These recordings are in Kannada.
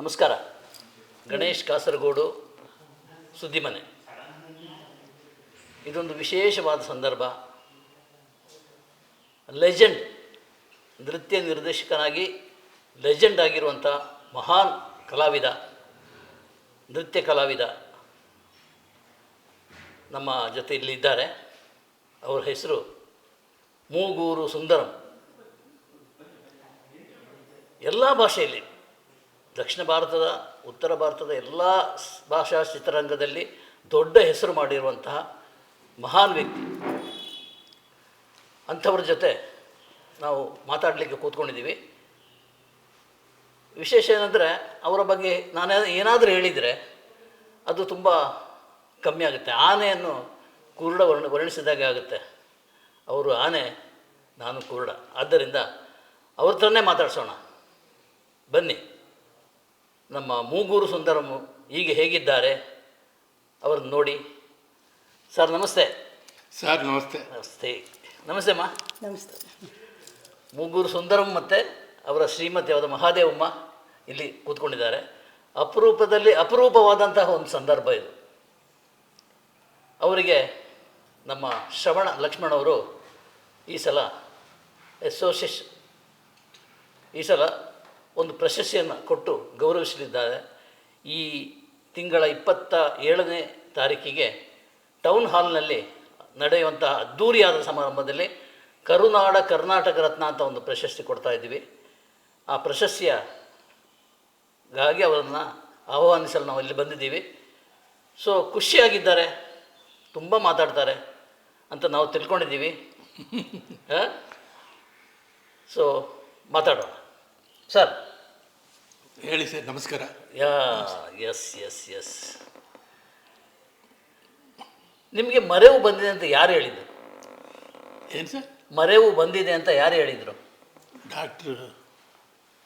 ನಮಸ್ಕಾರ. ಗಣೇಶ್ ಕಾಸರಗೋಡು ಸುದ್ದಿಮನೆ. ಇದೊಂದು ವಿಶೇಷವಾದ ಸಂದರ್ಭ. ಲೆಜೆಂಡ್, ನೃತ್ಯ ನಿರ್ದೇಶಕನಾಗಿ ಲೆಜೆಂಡ್ ಆಗಿರುವಂಥ ಮಹಾನ್ ಕಲಾವಿದ, ನೃತ್ಯ ಕಲಾವಿದ ನಮ್ಮ ಜೊತೆ ಇಲ್ಲಿದ್ದಾರೆ. ಅವರ ಹೆಸರು ಮೂಗೂರು ಸುಂದರಂ. ಎಲ್ಲ ಭಾಷೆಯಲ್ಲಿ, ದಕ್ಷಿಣ ಭಾರತದ, ಉತ್ತರ ಭಾರತದ ಎಲ್ಲ ಭಾಷಾ ಚಿತ್ರರಂಗದಲ್ಲಿ ದೊಡ್ಡ ಹೆಸರು ಮಾಡಿರುವಂತಹ ಮಹಾನ್ ವ್ಯಕ್ತಿ. ಅಂಥವ್ರ ಜೊತೆ ನಾವು ಮಾತಾಡಲಿಕ್ಕೆ ಕೂತ್ಕೊಂಡಿದ್ದೀವಿ. ವಿಶೇಷ ಏನಂದರೆ, ಅವರ ಬಗ್ಗೆ ನಾನು ಏನಾದರೂ ಹೇಳಿದರೆ ಅದು ತುಂಬ ಕಮ್ಮಿ ಆಗುತ್ತೆ. ಆನೆಯನ್ನು ಕುರುಡ ವರ್ಣಿಸಿದಾಗೆ ಆಗುತ್ತೆ. ಅವರು ಆನೆ, ನಾನು ಕುರುಡ. ಆದ್ದರಿಂದ ಅವ್ರ ಥರನೇ ಮಾತಾಡ್ಸೋಣ ಬನ್ನಿ. ನಮ್ಮ ಮೂಗೂರು ಸುಂದರಂ ಈಗ ಹೇಗಿದ್ದಾರೆ ಅವ್ರನ್ನ ನೋಡಿ. ಸರ್ ನಮಸ್ತೆ. ಸರ್ ನಮಸ್ತೆ. ನಮಸ್ತೆ. ನಮಸ್ತೆ ಅಮ್ಮ. ನಮಸ್ತೆ. ಮೂಗೂರು ಸುಂದರಂ ಮತ್ತು ಅವರ ಶ್ರೀಮತಿಯಾದ ಮಹಾದೇವಮ್ಮ ಇಲ್ಲಿ ಕೂತ್ಕೊಂಡಿದ್ದಾರೆ. ಅಪರೂಪವಾದಂತಹ ಒಂದು ಸಂದರ್ಭ ಇದು. ಅವರಿಗೆ ನಮ್ಮ ಶ್ರವಣ ಲಕ್ಷ್ಮಣ್ ಅವರು ಈ ಸಲ ಈ ಸಲ ಒಂದು ಪ್ರಶಸ್ತಿಯನ್ನು ಕೊಟ್ಟು ಗೌರವಿಸಲಿದ್ದಾರೆ. ಈ ತಿಂಗಳ 27ನೇ ತಾರೀಕಿಗೆ ಟೌನ್ ಹಾಲ್ನಲ್ಲಿ ನಡೆಯುವಂತಹ ಅದ್ಧೂರಿಯಾದ ಸಮಾರಂಭದಲ್ಲಿ ಕರುನಾಡ ಕರ್ನಾಟಕ ರತ್ನ ಅಂತ ಒಂದು ಪ್ರಶಸ್ತಿ ಕೊಡ್ತಾ ಇದ್ದೀವಿ. ಆ ಪ್ರಶಸ್ತಿಗಾಗಿ ಅವರನ್ನು ಆಹ್ವಾನಿಸಲು ನಾವು ಇಲ್ಲಿ ಬಂದಿದ್ದೀವಿ. ಸೊ ಖುಷಿಯಾಗಿದ್ದಾರೆ, ತುಂಬ ಮಾತಾಡ್ತಾರೆ ಅಂತ ನಾವು ತಿಳ್ಕೊಂಡಿದ್ದೀವಿ. ಸೊ ಮಾತಾಡೋಣ. ಸರ್ ಹೇಳಿ ಸರ್. ನಮಸ್ಕಾರ. ಎಸ್ ನಿಮಗೆ ಮರೆವು ಬಂದಿದೆ ಅಂತ ಯಾರು ಹೇಳಿದರು? ಏನು ಸರ್? ಮರೆವು ಬಂದಿದೆ ಅಂತ ಯಾರು ಹೇಳಿದರು? ಡಾಕ್ಟ್ರು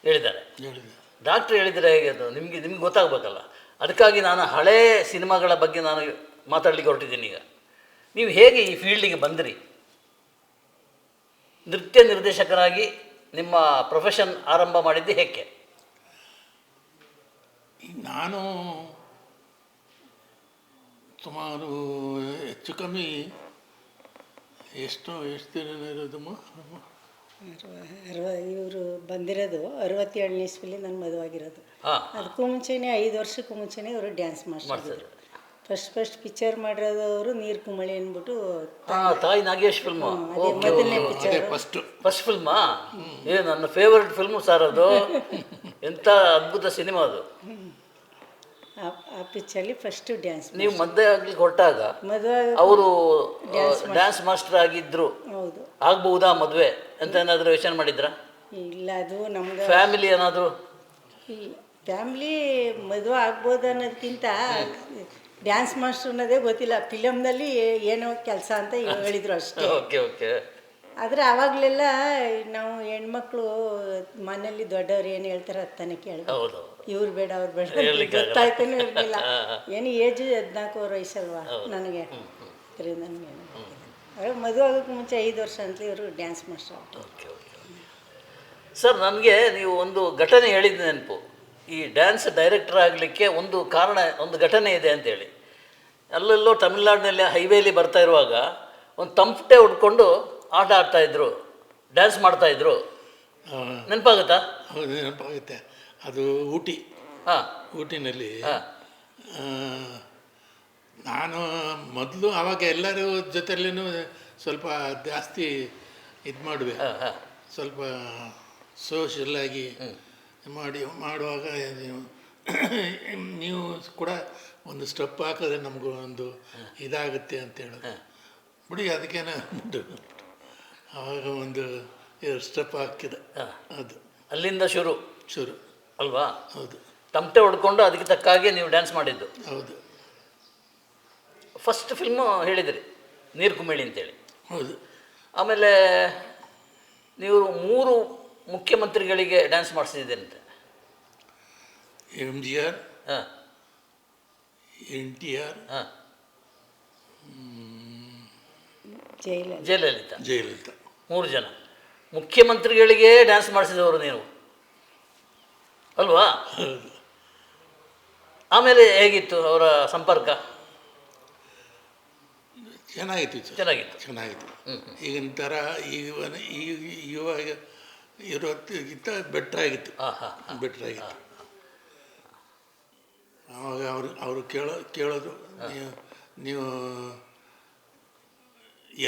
ಹೇಳಿದ್ದಾರೆ. ಡಾಕ್ಟ್ರು ಹೇಳಿದರೆ ಹೇಗೆ? ಅದು ನಿಮಗೆ ಗೊತ್ತಾಗಬೇಕಲ್ಲ. ಅದಕ್ಕಾಗಿ ನಾನು ಹಳೇ ಸಿನಿಮಾಗಳ ಬಗ್ಗೆ ನಾನು ಮಾತಾಡಲಿಕ್ಕೆ ಹೊರಟಿದ್ದೀನಿ. ಈಗ ನೀವು ಹೇಗೆ ಈ ಫೀಲ್ಡಿಗೆ ಬಂದಿರಿ? ನೃತ್ಯ ನಿರ್ದೇಶಕರಾಗಿ ನಿಮ್ಮ ಪ್ರೊಫೆಷನ್ ಆರಂಭ ಮಾಡಿದ್ದು ಹೇಗೆ? ನಾನು ಸುಮಾರು ಹೆಚ್ಚು ಕಮ್ಮಿ ಎಷ್ಟು ದಿನ ಇರೋದಮ್ಮ? ಇವರು ಬಂದಿರೋದು 67ನೇ ಇಸ್ವಿಲಿ ನನ್ನ ಮದುವಾಗಿರೋದು. ಅದಕ್ಕೂ ಮುಂಚೆನೇ 5 ವರ್ಷಕ್ಕೂ ಮುಂಚೆನೇ ಅವರು ಡ್ಯಾನ್ಸ್ ಮಾಡ್ತಾರೆ. ಫಸ್ಟ್ ಪಿಕ್ಚರ್ ಮಾಡಿರೋದವರು ನೀರು ಕುಮಳಿ ಅಂದ್ಬಿಟ್ಟು, ತಾಯಿ ನಾಗೇಶ್ ಫಿಲ್ಮು ಮೊದಲನೇ ಪಿಕ್ಚರ್. ಫಸ್ಟ್ ಫಿಲ್ಮಾ? ನನ್ನ ಫೇವರೆಟ್ ಫಿಲ್ಮು ಸರ್ ಅದು. ಎಂಥ ಅದ್ಭುತ ಸಿನಿಮಾ ಅದು. ಆ ಪಿಕ್ಚರ್ಲಿ ಫಸ್ಟ್ ಡ್ಯಾನ್ಸ್. ನೀವು ಮದುವೆ ಆಗ್ಲಿಕ್ಕೆ ಹೊರಟಾಗ ಅವರು ಡ್ಯಾನ್ಸ್ ಮಾಸ್ಟರ್ ಆಗಿದ್ರು. ಹೌದು. ಆಗ್ಬಹುದಾ ಮದುವೆ ಅಂತ ಏನಾದರೂ ಯೋಚನೆ ಮಾಡಿದ್ರಾ? ಇಲ್ಲ, ಅದು ನಮ್ಗೆ ಫ್ಯಾಮಿಲಿ ಏನಾದರೂ ಫ್ಯಾಮಿಲಿ ಮದುವೆ ಆಗ್ಬೋದು ಅನ್ನೋದಕ್ಕಿಂತ ಡ್ಯಾನ್ಸ್ ಮಾಸ್ಟರ್ ಅನ್ನೋದೇ ಗೊತ್ತಿಲ್ಲ. ಫಿಲಮ್ನಲ್ಲಿ ಏನೋ ಕೆಲಸ ಅಂತ ಹೇಳಿದರು ಅಷ್ಟೇ. ಓಕೆ. ಆದರೆ ಆವಾಗಲೆಲ್ಲ ನಾವು ಹೆಣ್ಮಕ್ಳು ಮನೇಲಿ ದೊಡ್ಡವ್ರು ಏನು ಹೇಳ್ತಾರೆ ಅದನ್ನೇ ಕೇಳಬೇಕು. ಇವ್ರು ಬೇಡ ಅವ್ರು ಬೇಡ ಗೊತ್ತಾಯ್ತಾನೂ ಇರಲಿಲ್ಲ. ಏನು ಏಜ್ 14 ವಯಸ್ಸಲ್ವಾ ನನಗೆ. ನನಗೆ ಮದುವೆ ಆಗೋಕ್ಕೆ ಮುಂಚೆ 5 ವರ್ಷ ಅಂತ ಇವರು ಡ್ಯಾನ್ಸ್ ಮಾಸ್ಟರ್. ಓಕೆ. ಸರ್, ನನಗೆ ನೀವು ಒಂದು ಘಟನೆ ಹೇಳಿದ ನೆನಪು. ಈ ಡ್ಯಾನ್ಸ್ ಡೈರೆಕ್ಟರ್ ಆಗಲಿಕ್ಕೆ ಒಂದು ಕಾರಣ, ಒಂದು ಘಟನೆ ಇದೆ ಅಂತೇಳಿ. ಅಲ್ಲೆಲ್ಲೋ ತಮಿಳ್ನಾಡಿನಲ್ಲಿ ಹೈವೇಲಿ ಬರ್ತಾ ಇರುವಾಗ ಒಂದು ತಂಪಟೆ ಹೊಡ್ಕೊಂಡು ಆಟ ಆಡ್ತಾಯಿದ್ರು, ಡ್ಯಾನ್ಸ್ ಮಾಡ್ತಾಯಿದ್ರು. ನೆನಪಾಗುತ್ತಾ? ಹೌದು, ನೆನಪಾಗುತ್ತೆ. ಅದು ಊಟಿನಲ್ಲಿ ನಾನು ಮೊದಲು ಆವಾಗ ಎಲ್ಲರೂ ಜೊತೆಯಲ್ಲೂ ಸ್ವಲ್ಪ ಜಾಸ್ತಿ ಇದು ಮಾಡುವೆ. ಸ್ವಲ್ಪ ಸೋಷಿಯಲ್ಲಾಗಿ ಮಾಡುವಾಗ ನೀವು ಕೂಡ ಒಂದು ಸ್ಟೆಪ್ ಹಾಕಿದ್ರೆ ನಮಗೂ ಒಂದು ಇದಾಗುತ್ತೆ ಅಂತ ಹೇಳೋದು. ಬಿಡಿ ಅದಕ್ಕೇನೆ ಆವಾಗ ಒಂದು 2 ಸ್ಟೆಪ್ ಹಾಕಿದೆ. ಅದು ಅಲ್ಲಿಂದ ಶುರು ಅಲ್ವಾ? ಹೌದು. ತಮಟೆ ಹೊಡ್ಕೊಂಡು ಅದಕ್ಕೆ ತಕ್ಕ ಹಾಗೆ ನೀವು ಡ್ಯಾನ್ಸ್ ಮಾಡಿದ್ದು. ಹೌದು. ಫಸ್ಟ್ ಫಿಲ್ಮು ಹೇಳಿದ್ರಿ ನೀರು ಕುಮಿಳಿ ಅಂತೇಳಿ. ಹೌದು. ಆಮೇಲೆ ನೀವು 3 ಮುಖ್ಯಮಂತ್ರಿಗಳಿಗೆ ಡ್ಯಾನ್ಸ್ ಮಾಡಿಸಿದ್ದೀರಂತೆ. MGR, NTR, ಜಯಲಲಿತಾ 3 ಜನ ಮುಖ್ಯಮಂತ್ರಿಗಳಿಗೆ ಡ್ಯಾನ್ಸ್ ಮಾಡಿಸಿದವರು ನೀವು ಅಲ್ವಾ? ಆಮೇಲೆ ಹೇಗಿತ್ತು ಅವರ ಸಂಪರ್ಕ? ಚೆನ್ನಾಗಿತ್ತು ಸರ್, ಚೆನ್ನಾಗಿತ್ತು. ಚೆನ್ನಾಗಿತ್ತು. ಈಗಿನ ಥರ ಇವಾಗ ಇರೋದಕ್ಕಿಂತ ಬೆಟ್ರ್ ಆಗಿತ್ತು, ಬೆಟ್ರ್ ಆಗಿತ್ತು. ಆವಾಗ ಅವರು ಕೇಳೋದು ನೀವು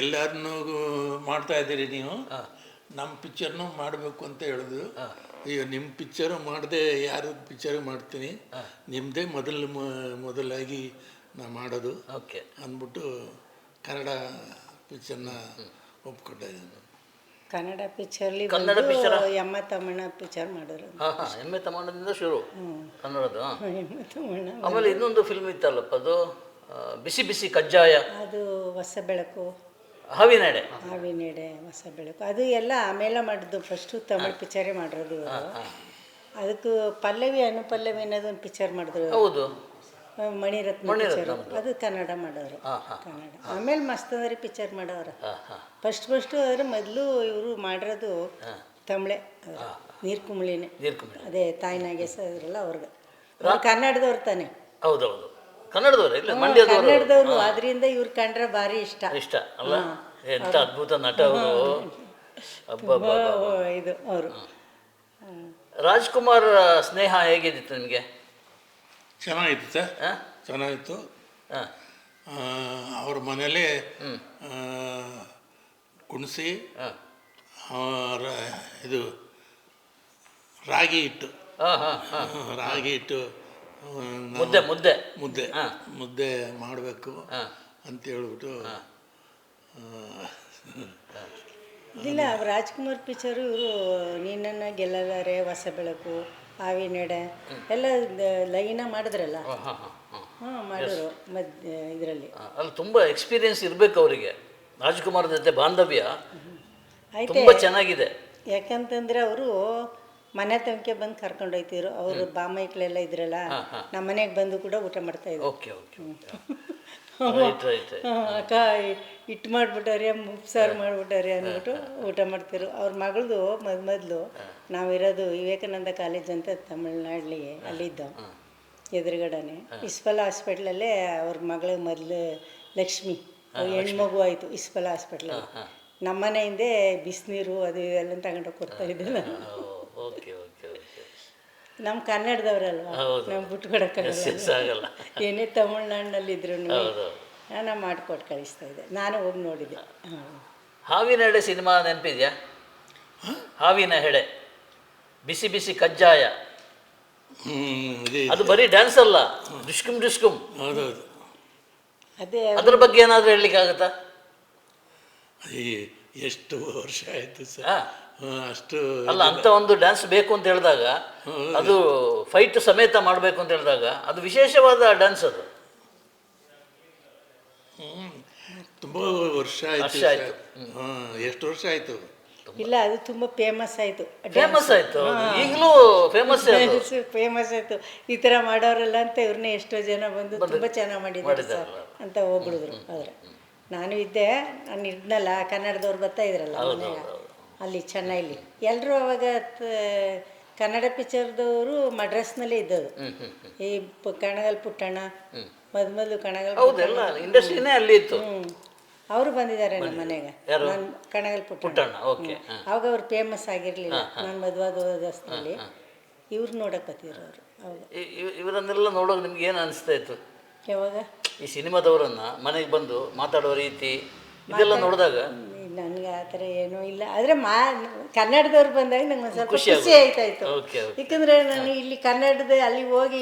ಎಲ್ಲರನ್ನೂ ಮಾಡ್ತಾ ಇದ್ದೀರಿ, ನೀವು ನಮ್ಮ ಪಿಕ್ಚರ್ನೂ ಮಾಡಬೇಕು ಅಂತ ಹೇಳಿದ್ರು. ಅಯ್ಯೋ, ನಿಮ್ಮ ಪಿಕ್ಚರು ಮಾಡದೆ ಯಾರು ಪಿಕ್ಚರು ಮಾಡ್ತೀನಿ, ನಿಮ್ಮದೇ ಮೊದಲಾಗಿ ನಾ ಮಾಡೋದು ಅಂದ್ಬಿಟ್ಟು ಕನ್ನಡ ಪಿಕ್ಚರ್ನ ಒಪ್ಕೊಂಡೆ. ಕನ್ನಡ ಪಿಕ್ಚರ್ಲಿ ಕನ್ನಡ ಪಿಕ್ಚರ್ ಎಮ್ಮ ತಮ್ಮಣ್ಣ ಪಿಕ್ಚರ್ ಮಾಡಿದ್ರು. ಎಮ್ಮೆ ತಮ್ಮಣ್ಣದಿಂದ ಶುರು ಕನ್ನಡದು. ಎಮ್ಮ ತಮ್ಮಣ್ಣ. ಆಮೇಲೆ ಇನ್ನೊಂದು ಫಿಲ್ಮ್ ಇತ್ತಲ್ಲಪ್ಪ, ಅದು ಬಿಸಿ ಬಿಸಿ ಕಜ್ಜಾಯ, ಅದು ಹೊಸ ಬೆಳಕು, ಹಾವಿನಡೆ. ಹಾವಿನೆಡೆ, ಹೊಸ ಬೆಳಕು, ಅದು ಎಲ್ಲ ಆಮೇಲೆ ಮಾಡಿದ್ದು. ಫಸ್ಟು ತಮಿಳ್ ಪಿಕ್ಚರೇ ಮಾಡಿರೋದು. ಅದಕ್ಕೂ ಪಲ್ಲವಿ ಅನುಪಲ್ಲವಿ ಅನ್ನೋದು ಒಂದು ಪಿಕ್ಚರ್ ಮಾಡಿದ್ರು. ಹೌದು, ಮಣಿರತ್ನ ಪಿಕ್ಚರ್, ಅದು ಕನ್ನಡ ಮಾಡೋರು. ಕನ್ನಡ ಆಮೇಲೆ ಮಸ್ತಂದರಿ ಪಿಕ್ಚರ್ ಮಾಡೋರು. ಫಸ್ಟು ಆದರೆ ಮೊದಲು ಇವರು ಮಾಡಿರೋದು ತಮಿಳೆ, ನೀರು ಕುಂಬಳಿನೇ. ಅದೇ ತಾಯಿ ನಾಗೇಶ ಇದ್ರಲ್ಲ ಅವ್ರಿಗೆ. ಕನ್ನಡದವ್ರು ತಾನೆ. ಹೌದೌದು, ಕನ್ನಡದವ್ರು ಇಲ್ಲ, ಮಂಡ್ಯದವರು. ಕನ್ನಡದವರು, ಆದ್ರಿಂದ ಇವ್ರು ಕಂಡ್ರೆ ಭಾರಿ ಇಷ್ಟ ಅಲ್ಲ. ಎಂತ ಅದ್ಭುತ ನಟ ಅವರು. ಇದು ಅವರು. ರಾಜ್ಕುಮಾರ್ ಸ್ನೇಹ ಹೇಗಿದ್ದಿತ್ತು ನಿಮಗೆ? ಚೆನ್ನಾಗಿತ್ತು ಸರ್, ಚೆನ್ನಾಗಿತ್ತು. ಅವ್ರ ಮನೇಲೇ ಕುಣಿಸಿ ಇದು ರಾಗಿ ಹಿಟ್ಟು ಮುದ್ದೆ ಮಾಡಬೇಕು ಅಂತ ಹೇಳ್ಬಿಟ್ಟು. ಇಲ್ಲ, ರಾಜ್ಕುಮಾರ್ ಪಿಕ್ಚರು ಇವರು ನೀನನ್ನ ಗೆಲ್ಲಲಾರೆ, ಹೊಸ ಬೆಳಕು, ಹಾವಿನೆಡೆ ಎಲ್ಲ ಲೈನ ಮಾಡಿದ್ರಲ್ಲ. ಮಾಡಿದ್ರು ಇದರಲ್ಲಿ. ಅಲ್ಲಿ ತುಂಬ ಎಕ್ಸ್ಪೀರಿಯನ್ಸ್ ಇರಬೇಕು ಅವರಿಗೆ. ರಾಜ್ಕುಮಾರ್ ಜೊತೆ ಬಾಂಧವ್ಯ ಆಯ್ತು, ತುಂಬ ಚೆನ್ನಾಗಿದೆ. ಯಾಕಂತಂದ್ರೆ ಅವರು ಮನೆ ತನಕ ಬಂದು ಕರ್ಕೊಂಡೋಯ್ತಿದ್ರು. ಅವರು ಬಾಮೈಕ್ಳೆಲ್ಲ ಇದ್ರಲ್ಲ, ನಮ್ಮ ಮನೆಗೆ ಬಂದು ಕೂಡ ಊಟ ಮಾಡ್ತಾಯಿದ್ರು. ಅಕ್ಕ ಹಿಟ್ಟು ಮಾಡಿಬಿಟ್ಟಾರೆ, ಮುಪ್ಸಾರು ಮಾಡಿಬಿಟ್ಟಾರೆ ಅಂದ್ಬಿಟ್ಟು ಊಟ ಮಾಡ್ತಿರು. ಅವ್ರ ಮಗಳದು ಮೊದಲು ನಾವಿರೋದು ವಿವೇಕಾನಂದ ಕಾಲೇಜ್ ಅಂತ ತಮಿಳ್ನಾಡಲ್ಲಿ, ಅಲ್ಲಿದ್ದು ಎದುರುಗಡೆನೆ ಇಸ್ಫಲ ಹಾಸ್ಪಿಟ್ಲಲ್ಲೇ ಅವ್ರ ಮಗಳಿಗೆ ಮೊದಲು ಲಕ್ಷ್ಮಿ ಹೆಣ್ಮಗು ಆಯಿತು ಇಸ್ಫಲ ಹಾಸ್ಪಿಟ್ಲಲ್ಲಿ. ನಮ್ಮ ಮನೆಯಿಂದೆ ಬಿಸಿನೀರು ಅದು ಎಲ್ಲ ತಗೊಂಡೋಗಿ ಕೊಡ್ತಾಯಿದ್ದೆ ನಾನು. ನಮ್ಮ ಕನ್ನಡದವ್ರಲ್ವ, ನಾವು ಬಿಟ್ಕೊಡಕ್ಕಾಗಲ್ಲ. ಏನೇ ತಮಿಳ್ನಾಡಿನಲ್ಲಿದ್ರು ನಾನು ಮಾಡಿಕೊಟ್ಟು ಕಳಿಸ್ತಾ ಇದ್ದೆ. ನಾನು ಹೋಗಿ ನೋಡಿದ್ದೆ. ಹಾವಿನ ಹೆಡೆ ಸಿನಿಮಾ ನೆನಪಿದೆಯಾ? ಹಾವಿನ ಹೆಡೆ, ಬಿಸಿ ಬಿಸಿ ಕಜ್ಜಾಯ, ಅದು ಬರೀ ಡ್ಯಾನ್ಸ್ ಅಲ್ಲ, ಡಿಸ್ಕುಮ್. ಅದೇ ಅದ್ರ ಬಗ್ಗೆ ಏನಾದರೂ ಹೇಳಲಿಕ್ಕಾಗತ್ತಾ? ಎಷ್ಟು ವರ್ಷ ಆಯಿತು ಸರ್, ಅಷ್ಟು ಅಲ್ಲ. ಅಂತ ಒಂದು ಡ್ಯಾನ್ಸ್ ಬೇಕು ಅಂತ ಹೇಳಿದಾಗ, ಅದು ಫೈಟ್ ಸಮೇತ ಮಾಡಬೇಕು ಅಂತ ಹೇಳಿದಾಗ, ಅದು ವಿಶೇಷವಾದ ಡ್ಯಾನ್ಸ್. ಅದು ತುಂಬ ವರ್ಷ ಆಯಿತು. ಎಷ್ಟು ವರ್ಷ ಆಯಿತು? ಇಲ್ಲ, ಅದು ತುಂಬ ಫೇಮಸ್ ಆಯಿತು. ಈಗಲೂ ಫೇಮಸ್ ಆಯಿತು. ಈ ಥರ ಮಾಡೋರಲ್ಲ ಅಂತ ಇವ್ರನ್ನೇ ಎಷ್ಟೋ ಜನ ಬಂದು ತುಂಬ ಚೆನ್ನಾಗಿ ಮಾಡಿದ್ದಾರೆ ಸರ್ ಅಂತ ಹೋಗ್ಬಿಡಿದ್ರು. ಆದರೆ ನಾನು ಇದ್ದೆ, ನಾನು ಇದ್ನಲ್ಲ, ಕನ್ನಡದವ್ರು ಬರ್ತಾ ಇದ್ರಲ್ಲ ಮನೆಗೆ, ಅಲ್ಲಿ ಚೆನ್ನೈಲಿ ಎಲ್ಲರೂ ಅವಾಗ ಕನ್ನಡ ಪಿಕ್ಚರ್ದವರು ಮಡ್ರಾಸ್ನಲ್ಲೇ ಇದ್ದದು. ಈ ಕಣಗಲ್ ಪುಟ್ಟಣ್ಣ ಮೊದಲು ಕಣಗಲ್ ಇಂಡಸ್ಟ್ರಿನೇ ಅಲ್ಲಿ ಇತ್ತು. ಅವರು ಬಂದಿದ್ದಾರೆ ನಮ್ಮ ಮನೆಗೆ. ನಾನು ಕಣಗಲ್ ಪುಟ್ಟಣ್ಣ, ಅವಾಗ ಅವ್ರು ಫೇಮಸ್ ಆಗಿರಲಿಲ್ಲ. ನಾನು ಮದುವಾದ ದೋಸ್ತಲ್ಲಿ ಇವ್ರು ನೋಡಕ್ಕೆ ಬತ್ತಿದ್ರು ಅವರು. ಅವಾಗ ಇವರನ್ನೆಲ್ಲ ನೋಡೋಕೆ ನಿಮ್ಗೆ ಏನು ಅನಿಸ್ತಾ ಇತ್ತು? ಯಾವಾಗ ಈ ಸಿನಿಮಾದವರನ್ನ ಮನೆಗೆ ಬಂದು ಮಾತಾಡೋ ರೀತಿ ಇದೆಲ್ಲ ನೋಡಿದಾಗ? ನನಗೆ ಆ ಥರ ಏನೂ ಇಲ್ಲ. ಆದರೆ ಕನ್ನಡದವ್ರು ಬಂದಾಗ ನಂಗೆ ಒಂದು ಸ್ವಲ್ಪ ಖುಷಿ ಆಯ್ತಾಯಿತ್ತು. ಯಾಕಂದರೆ ನಾನು ಇಲ್ಲಿ ಕನ್ನಡದ ಅಲ್ಲಿ ಹೋಗಿ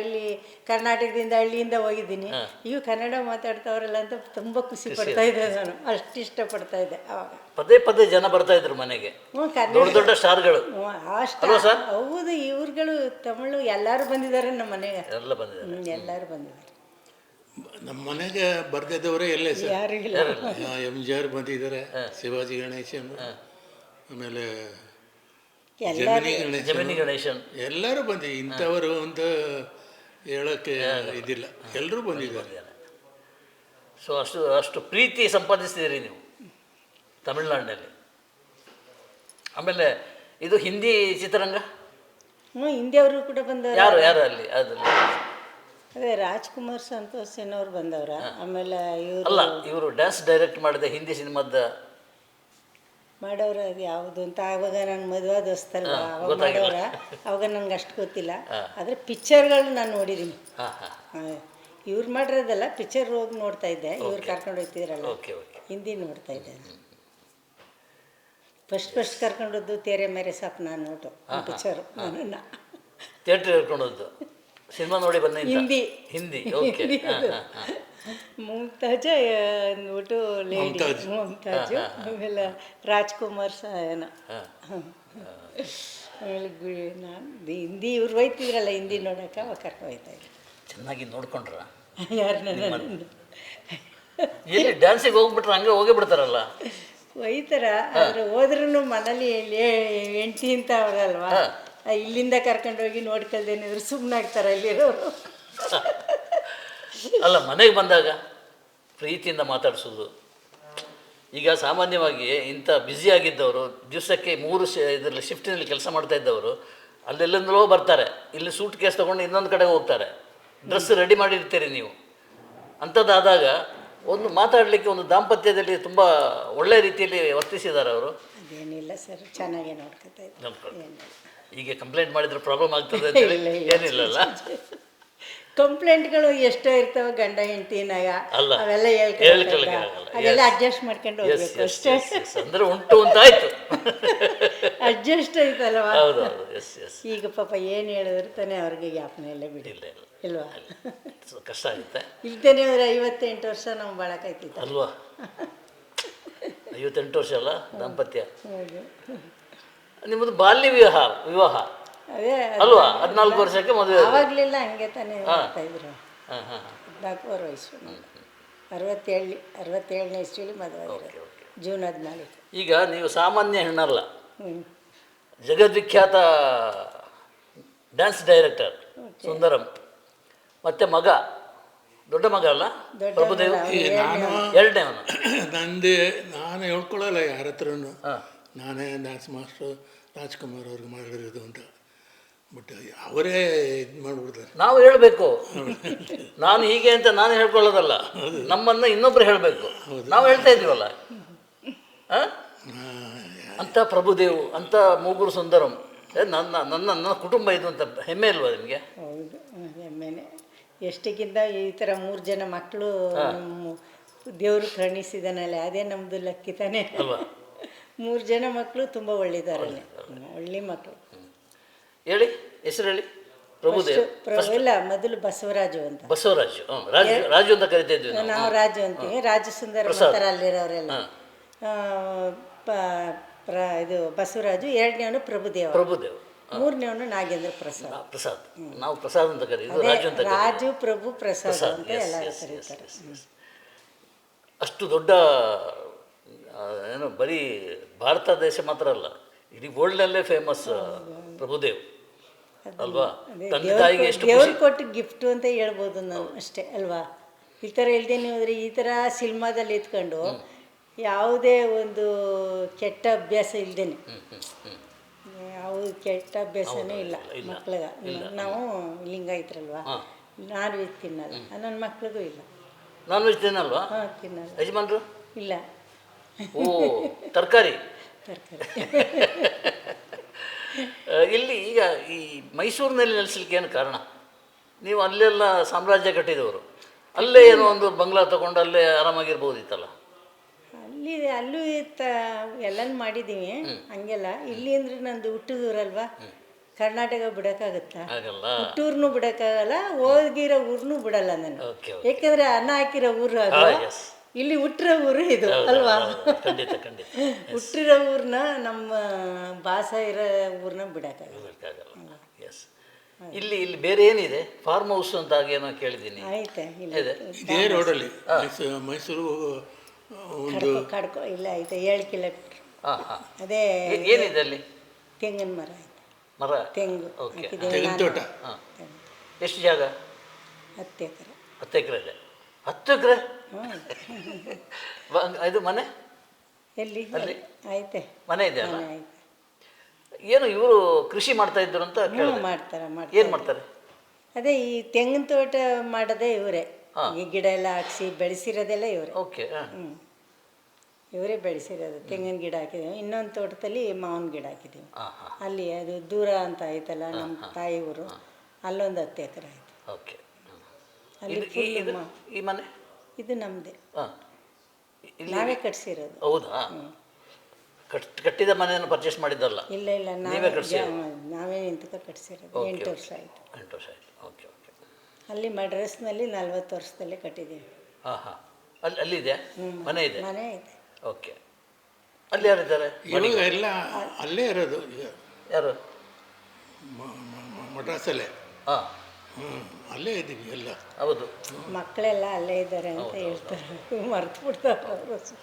ಇಲ್ಲಿ ಕರ್ನಾಟಕದಿಂದ ಹಳ್ಳಿಯಿಂದ ಹೋಗಿದ್ದೀನಿ. ಇವು ಕನ್ನಡ ಮಾತಾಡ್ತಾವ್ರಲ್ಲ ಅಂತ ತುಂಬ ಖುಷಿ ಪಡ್ತಾ ಇದ್ದೆ. ನಾನು ಅಷ್ಟು ಇಷ್ಟಪಡ್ತಾ ಇದ್ದೆ. ಅವಾಗ ಪದೇ ಜನ ಬರ್ತಾ ಇದ್ರು ಮನೆಗೆ, ದೊಡ್ಡ ಸ್ಟಾರ್ಗಳು. ಹೌದು, ಇವ್ರುಗಳು ತಮಿಳು ಎಲ್ಲರೂ ಬಂದಿದ್ದಾರೆ ನಮ್ಮ ಮನೆಗೆ. ಎಲ್ಲರೂ ಬಂದಿದ್ದಾರೆ. ನಮ್ಮ ಮನೆಗೆ ಬರ್ತಿದ್ದವರೇ ಎಲ್ಲೇ ಸರ್, ಯಾರಿಗಿಲ್ಲ. MGR ಬಂದಿದ್ದಾರೆ, ಶಿವಾಜಿ ಗಣೇಶನ್, ಆಮೇಲೆ ಜಮಿನಿ ಗಣೇಶನ್, ಎಲ್ಲರೂ ಬಂದಿ. ಇಂಥವರು ಅಂತ ಹೇಳೋಕ್ಕೆ ಇದಿಲ್ಲ, ಎಲ್ಲರೂ ಬಂದಿದ್ದಾರೆ. ಸೊ ಅಷ್ಟು ಪ್ರೀತಿ ಸಂಪಾದಿಸಿದ್ದೀರಿ ನೀವು ತಮಿಳ್ನಾಡಿನಲ್ಲಿ. ಆಮೇಲೆ ಇದು ಹಿಂದಿ ಚಿತ್ರರಂಗ, ಹಿಂದಿಯವರು ಕೂಡ ಬಂದವರು. ಯಾರು ಅಲ್ಲಿ ಅದ್ರಲ್ಲಿ ಅದೇ ರಾಜ್ಕುಮಾರ್ ಸಂತೋಷ್ ಅವ್ರು ಬಂದವ್ರ. ಆಮೇಲೆ ಇವರು ಅಲ್ಲ, ಇವರು ಡ್ಯಾನ್ಸ್ ಡೈರೆಕ್ಟ್ ಮಾಡಿದ ಹಿಂದಿ ಸಿನಿಮಾದ ಮಾಡೋರು ಅದು ಯಾವುದು ಅಂತ ಆವಾಗ ನಾನು ಮದುವೆ ದೋಸ್ತಲ್ವ ಅವಾಗ ಮಾಡೋರ. ಅವಾಗ ನಂಗೆ ಅಷ್ಟು ಗೊತ್ತಿಲ್ಲ. ಆದರೆ ಪಿಕ್ಚರ್ಗಳನ್ನ ನಾನು ನೋಡಿದ್ದೀನಿ. ಇವ್ರು ಮಾಡಿರೋದಲ್ಲ, ಪಿಕ್ಚರ್ ಹೋಗಿ ನೋಡ್ತಾ ಇದ್ದೆ. ಇವ್ರು ಕರ್ಕೊಂಡು ಹೋಗ್ತಿದ್ರಲ್ಲ, ಹಿಂದಿ ನೋಡ್ತಾ ಇದ್ದೆ. ಫಸ್ಟ್ ಕರ್ಕೊಂಡದ್ದು ತೇರೆ ಮೇರೆ ಸಪ್ನ ನೋಟು ಪಿಕ್ಚರು ನನ್ನನ್ನು ಥಿಯೇಟ್ರ್ ಹೇಳ್ಕೊಂಡದ್ದು ಸಿನಿಮಾ ನೋಡಿ ಬಂದ ಹಿಂದಿ ಹಿಂದಿ ಮುಮ್ತಾಜ ಅಂದ್ಬಿಟ್ಟು ಲೇಡಿ ಮುಮ್ತಾಜು. ಆಮೇಲೆ ರಾಜ್ಕುಮಾರ್ ಏನೋ. ಆಮೇಲೆ ನಾನು ಹಿಂದಿ ಇವ್ರು ಹೋಯ್ತಿದ್ರಲ್ಲ ಹಿಂದಿ ನೋಡೋಕೆ ಅವಾಗ ಕರ್ಕೊಂಡು ಹೋಯ್ತಾ ಇದ್ದೆ. ಚೆನ್ನಾಗಿ ನೋಡ್ಕೊಂಡ್ರ ಯಾರು ನನ್ನ ಎಲ್ಲಿ ಡ್ಯಾನ್ಸಿಗೆ ಹೋಗ್ಬಿಟ್ರೆ ಹಂಗೆ ಹೋಗೇ ಬಿಡ್ತಾರಲ್ಲ, ಒಯ್ತಾರ. ಆದ್ರೆ ಹೋದ್ರೂ ಮನೇಲಿ ಹೆಂಡತಿ ಅಂತ ಅವ್ರಲ್ವಾ, ಇಲ್ಲಿಂದ ಕರ್ಕೊಂಡೋಗಿ ನೋಡ್ಕೊಳ್ದೇನಿದ್ರು ಸುಮ್ಮನಾಗ್ತಾರೆ ಇಲ್ಲಿರೋರು. ಅಲ್ಲ, ಮನೆಗೆ ಬಂದಾಗ ಪ್ರೀತಿಯಿಂದ ಮಾತಾಡಿಸೋದು. ಈಗ ಸಾಮಾನ್ಯವಾಗಿ ಇಂಥ ಬ್ಯುಸಿಯಾಗಿದ್ದವರು ದಿವಸಕ್ಕೆ 3 ಇದರಲ್ಲಿ ಶಿಫ್ಟಿನಲ್ಲಿ ಕೆಲಸ ಮಾಡ್ತಾ ಇದ್ದವರು ಅಲ್ಲೆಲ್ಲಿಂದಲೋ ಬರ್ತಾರೆ, ಇಲ್ಲಿ ಸೂಟ್ ಕೇಸ್ ತೊಗೊಂಡು ಇನ್ನೊಂದು ಕಡೆಗೆ ಹೋಗ್ತಾರೆ. ಡ್ರೆಸ್ ರೆಡಿ ಮಾಡಿರ್ತೀರಿ ನೀವು. ಅಂಥದ್ದಾದಾಗ ಒಂದು ಮಾತಾಡಲಿಕ್ಕೆ, ಒಂದು ದಾಂಪತ್ಯದಲ್ಲಿ ತುಂಬ ಒಳ್ಳೆಯ ರೀತಿಯಲ್ಲಿ ವರ್ತಿಸಿದ್ದಾರೆ ಅವರು. ಅದೇನಿಲ್ಲ ಸರ್, ಚೆನ್ನಾಗೇ ನೋಡ್ಕೊತಾ ಇದ್ದಾರೆ. ಈಗ ಕಂಪ್ಲೇಂಟ್ ಮಾಡಿದ್ರೆ ಪ್ರಾಬ್ಲಮ್ ಆಗ್ತದೆ ಅಂತೇಳಿ ಏನಿಲ್ಲಲ್ಲ. ಕಂಪ್ಲೇಂಟ್ಗಳು ಎಷ್ಟೋ ಇರ್ತಾವೆ ಗಂಡ ಹೆಂಡತಿನಾಗ, ಅವೆಲ್ಲ ಅದೆಲ್ಲ ಅಡ್ಜಸ್ಟ್ ಮಾಡ್ಕೊಂಡು ಹೋಗ್ಬೇಕು ಅಷ್ಟೇ. ಅಂದ್ರೆ ಉಂಟು ಅಂತ ಆಯ್ತು, ಅಡ್ಜಸ್ಟ್ ಐತಲ್ವಾ. ಈಗ ಪಾಪ ಏನು ಹೇಳಿದ್ರು ತಾನೇ ಅವ್ರಿಗೆ ಜ್ಞಾಪನ ಎಲ್ಲ ಬಿಡಿಲ್ಲ ಇಲ್ವಾ. ಕಷ್ಟ ಆಗುತ್ತೆ. ಇಲ್ದೇನೆ 58 ವರ್ಷ ನಾವು ಬಾಳಕಾಯ್ತಿತ್ತು ಅಲ್ವಾ. 58 ವರ್ಷ ಅಲ್ಲ ದಾಂಪತ್ಯ. ನಿಮ್ಮದು ಬಾಲ್ಯ ವಿವಾಹ ಅದೇ ಅಲ್ವಾ? 14 ವರ್ಷಕ್ಕೆ ಮದುವೆ. ಆವಾಗಲೆಲ್ಲ ಹಂಗೆ ತಾನೇ ಮಾಡ್ತಾ ಇದ್ರು. 14 ವಯಸ್ಸು. 67ನೇ ಇಸ್ವಿಲಿ ಮದುವೆ ಆಗಿರೋದು, ಜೂನ್ 14. ಈಗ ನೀವು ಸಾಮಾನ್ಯ ಹೆಣ್ಣಲ್ಲ, ಜಗದ್ವಿಖ್ಯಾತ ಡ್ಯಾನ್ಸ್ ಡೈರೆಕ್ಟರ್ ಸುಂದರಂ, ಮತ್ತೆ ಮಗ, ದೊಡ್ಡ ಮಗ ಅಲ್ಲ ಪ್ರಭುದೇವ್, ಎರಡನೇವನು. ನಾನು ಹೇಳ್ಕೊಳ್ಳಲ್ಲ ಯಾರ ಹತ್ರನು, ನಾನೇ ಡ್ಯಾನ್ಸ್ ಮಾಸ್ಟರ್ ರಾಜ್ಕುಮಾರ್ ಅವ್ರಿಗೆ ಮಾಡಿರೋದು ಅಂತ. ಬಟ್ ಅವರೇ ಇದು ಮಾಡಿಬಿಡ್ತಾರೆ. ನಾವು ಹೇಳಬೇಕು, ನಾನು ಹೀಗೆ ಅಂತ ನಾನು ಹೇಳ್ಕೊಳ್ಳೋದಲ್ಲ, ನಮ್ಮನ್ನು ಇನ್ನೊಬ್ರು ಹೇಳಬೇಕು. ನಾವು ಹೇಳ್ತಾ ಇದ್ದೀವಲ್ಲ, ಅಂತ ಪ್ರಭುದೇವ್, ಅಂತ ಮೂಗೂರು ಸುಂದರಂ, ನನ್ನ ಕುಟುಂಬ ಇದು ಅಂತ ಹೆಮ್ಮೆ ಇಲ್ವಾ ನಿಮಗೆ? ಹೌದು, ಹೆಮ್ಮೆನೆ. ಎಷ್ಟಕ್ಕಿಂತ ಈ ಥರ 3 ಜನ ಮಕ್ಕಳು ದೇವರು ಕರುಣಿಸಿದಾನಲ್ಲ, ಅದೇ ನಮ್ಮದು ಲಕ್ಕಿ ತಾನೇ ಅಲ್ವಾ. 3 ಜನ ಮಕ್ಕಳು ತುಂಬ ಒಳ್ಳೆದಾರಲ್ಲ, ಒಳ್ಳೆ ಮಕ್ಕಳು. ಹೇಳಿ ಹೆಸರು ಹೇಳಿ. ಪ್ರಭುದೇವ್ ಇಲ್ಲ, ಮೊದಲು ಬಸವರಾಜು ಅಂತ. ಬಸವರಾಜು, ರಾಜು ಅಂತ ಕರಿತಾ ಇದ್ವಿ ನಾವು. ರಾಜು ಅಂತೀವಿ. ರಾಜು ಸುಂದರ ಅಲ್ಲಿರೋರೆಲ್ಲ. ಇದು ಬಸವರಾಜು, ಎರಡನೇವನು ಪ್ರಭುದೇವ, ಮೂರನೇವನು ನಾಗೇಂದ್ರ ಪ್ರಸಾದ್. ನಾವು ಪ್ರಸಾದ್ ಅಂತ ಕರೀತೀವಿ, ರಾಜು ಅಂತ. ರಾಜು, ಪ್ರಭು, ಪ್ರಸಾದ್ ಅಂತ ಎಲ್ಲ ಕರೀತಾರೆ. ಅಷ್ಟು ದೊಡ್ಡ ಏನು ಬರೀ ಭಾರತ ದೇಶ ಮಾತ್ರ ಅಲ್ಲ, ಇಡೀ ವರ್ಲ್ಡ್ನಲ್ಲೇ ಫೇಮಸ್ ಪ್ರಭುದೇವ್ ಅಲ್ವಾ. ತಂದೆ ತಾಯಿಗೆ ಎಷ್ಟು ದೇವ್ರು ಕೊಟ್ಟು ಗಿಫ್ಟು ಅಂತ ಹೇಳ್ಬೋದು ನಾವು ಅಷ್ಟೇ ಅಲ್ವಾ. ಈ ಥರ ಇಲ್ದೇನೆ ಹೋದರೆ, ಈ ಥರ ಸಿನಿಮಾದಲ್ಲಿ ಇದ್ಕೊಂಡು ಯಾವುದೇ ಒಂದು ಕೆಟ್ಟ ಅಭ್ಯಾಸ ಇಲ್ದೇನೆ, ಯಾವ ಕೆಟ್ಟ ಅಭ್ಯಾಸನೇ ಇಲ್ಲ ಮಕ್ಳಿಗೆ. ನಾವು ಲಿಂಗಾಯತ್ರಲ್ವಾ, ನಾನ್ ವೆಜ್ ತಿನ್ನಲ್ಲ, ನನ್ನ ಮಕ್ಳಿಗೂ ಇಲ್ಲ. ನಾನ್ ವೆಜ್ ತಿನ್ನಲ್ವಾ? ತಿನ್ನಲ್ಲ. ಯಜಮಾನ್ರು ಇಲ್ಲ. ಓ, ತರಕಾರಿ. ಇಲ್ಲಿ ಈಗ ಈ ಮೈಸೂರಿನಲ್ಲಿ ನೆಲೆಸಲಿಕ್ಕೆ ಏನು ಕಾರಣ? ನೀವು ಅಲ್ಲೆಲ್ಲ ಸಾಮ್ರಾಜ್ಯ ಕಟ್ಟಿದವರು, ಅಲ್ಲೇ ಏನೋ ಒಂದು ಬಂಗ್ಲಾ ತಗೊಂಡು ಅಲ್ಲೇ ಆರಾಮಾಗಿರ್ಬೋದಿತ್ತಲ್ಲ. ಅಲ್ಲೂ ಎಲ್ಲನೂ ಮಾಡಿದ್ದೀವಿ ಹಂಗೆಲ್ಲ. ಇಲ್ಲಿ ಅಂದರೆ ನಂದು ಹುಟ್ಟಿದೂರಲ್ವಾ, ಕರ್ನಾಟಕ ಬಿಡೋಕ್ಕಾಗತ್ತಾ? ಹುಟ್ಟೂರ್ನು ಬಿಡೋಕ್ಕಾಗಲ್ಲ, ಹೋಗಿರೋ ಊರ್ನು ಬಿಡಲ್ಲ ನಾನು. ಯಾಕೆಂದರೆ ಅನ್ನ ಹಾಕಿರೋ ಊರು ಅದು, ಇಲ್ಲಿ ಹುಟ್ಟಿರೋ ಊರು ಇದು ಅಲ್ವಾ. ಹುಟ್ಟಿರೋ ಊರನ್ನ, ನಮ್ಮ ಭಾಷ ಇರೋ ಊರನ್ನ ಬಿಡೋಕ್ಕಾಗಲ್ಲ. ಇಲ್ಲಿ ಬೇರೆ ಏನಿದೆ? ಫಾರ್ಮ್ ಹೌಸ್ ಅಂತ ಏನೋ ಕೇಳಿದ್ದೀನಿ. ಆಯ್ತಾ? ಇದೇ ರೋಡಲ್ಲಿ ಮೈಸೂರು ಒಂದು ಕಡ್ಕೊ ಇಲ್ಲ, ಐತೆ 7 ಕಿಲೋಮೀಟ್ರ್. ಅದೇ ಏನಿದೆ ಅಲ್ಲಿ? ತೆಂಗಿನ ಮರ ಐತೆ, ಮರ, ತೆಂಗು, ತೆಂಗಿನ ತೋಟ. ಎಷ್ಟು ಜಾಗ? 10 ಎಕರೆ. 10 ಎಕರೆ ಇದೆ. 10 ಎಕರೆ ಇದು ಮನೆ ಎಲ್ಲಿ? ಅಲ್ಲಿ ಐತೆ ಮನೆ ಇದೆ ಅಲ್ಲ. ಏನು ಇವರು ಕೃಷಿ ಮಾಡ್ತಾ ಇದ್ರು ಅಂತ ಕೇಳಿದೆ. ಮಾಡ್ತಾರೆ. ಏನು ಮಾಡ್ತಾರೆ? ಅದೇ ಈ ತೆಂಗಿನ ತೋಟ ಮಾಡೋದೇ ಇವರೇ. ಈ ಗಿಡ ಎಲ್ಲ ಹಾಕ್ಸಿ ಬೆಳೆಸಿರೋದೆಲ್ಲ ಇವರೇ. ಓಕೆ. ಹ್ಞೂ, ಇವರೇ ಬೆಳೆಸಿರೋದು. ತೆಂಗಿನ ಗಿಡ ಹಾಕಿದ್ದೀವಿ, ಇನ್ನೊಂದು ತೋಟದಲ್ಲಿ ಮಾವಿನ ಗಿಡ ಹಾಕಿದ್ದೀವಿ. ಅಲ್ಲಿ ಅದು ದೂರ ಅಂತ ಆಯ್ತಲ್ಲ ನಮ್ಮ ತಾಯಿ ಊರು, ಅಲ್ಲೊಂದು 10 ಎಕರೆ ಆಯಿತು. ಓಕೆ. ಅಲ್ಲಿ ಈ ಮನೆ ಇದು ನಮ್ಮದೇ, ಹಾಂ, ನಾವೇ ಕಟ್ಸಿರೋದು. ಹೌದಾ? ಕಟ್ಟಿದ ಮನೆಯನ್ನು ಪರ್ಚೇಸ್ ಮಾಡಿದ್ದಲ್ಲ? ಇಲ್ಲ ಇಲ್ಲ, ನಾವೇ ನಿಂತ್ಕೊ ಕಟ್ಸಿರೋದು. 8 ವರ್ಷ ಆಯಿತು. 8 ವರ್ಷ ಆಯಿತು. Okay okay. ಅಲ್ಲಿ ಮಡ್ರಸ್ನಲ್ಲಿ 40 ವರ್ಷದಲ್ಲೇ ಕಟ್ಟಿದ್ದೀವಿ. ಹಾಂ ಹಾಂ. ಅಲ್ಲಿದೆ ಮನೆ ಇದೆ? ಮನೆ ಇದೆ. ಓಕೆ. ಅಲ್ಲಿ ಯಾರಿದ್ದಾರೆ? ಇವಾಗ ಎಲ್ಲ ಅಲ್ಲೇ ಇರೋದು ಈಗ. ಯಾರು? ಮಡ್ರಾಸಲ್ಲೇ. ಹಾಂ, ಅಲ್ಲೇ ಇದ್ದೀವಿ ಎಲ್ಲ. ಹೌದು. ಮಕ್ಕಳೆಲ್ಲ ಅಲ್ಲೇ ಇದ್ದಾರೆ ಅಂತ ಹೇಳ್ತಾರೆ, ಮರ್ತು ಬಿಡ್ತಾರೆ ಅವರು.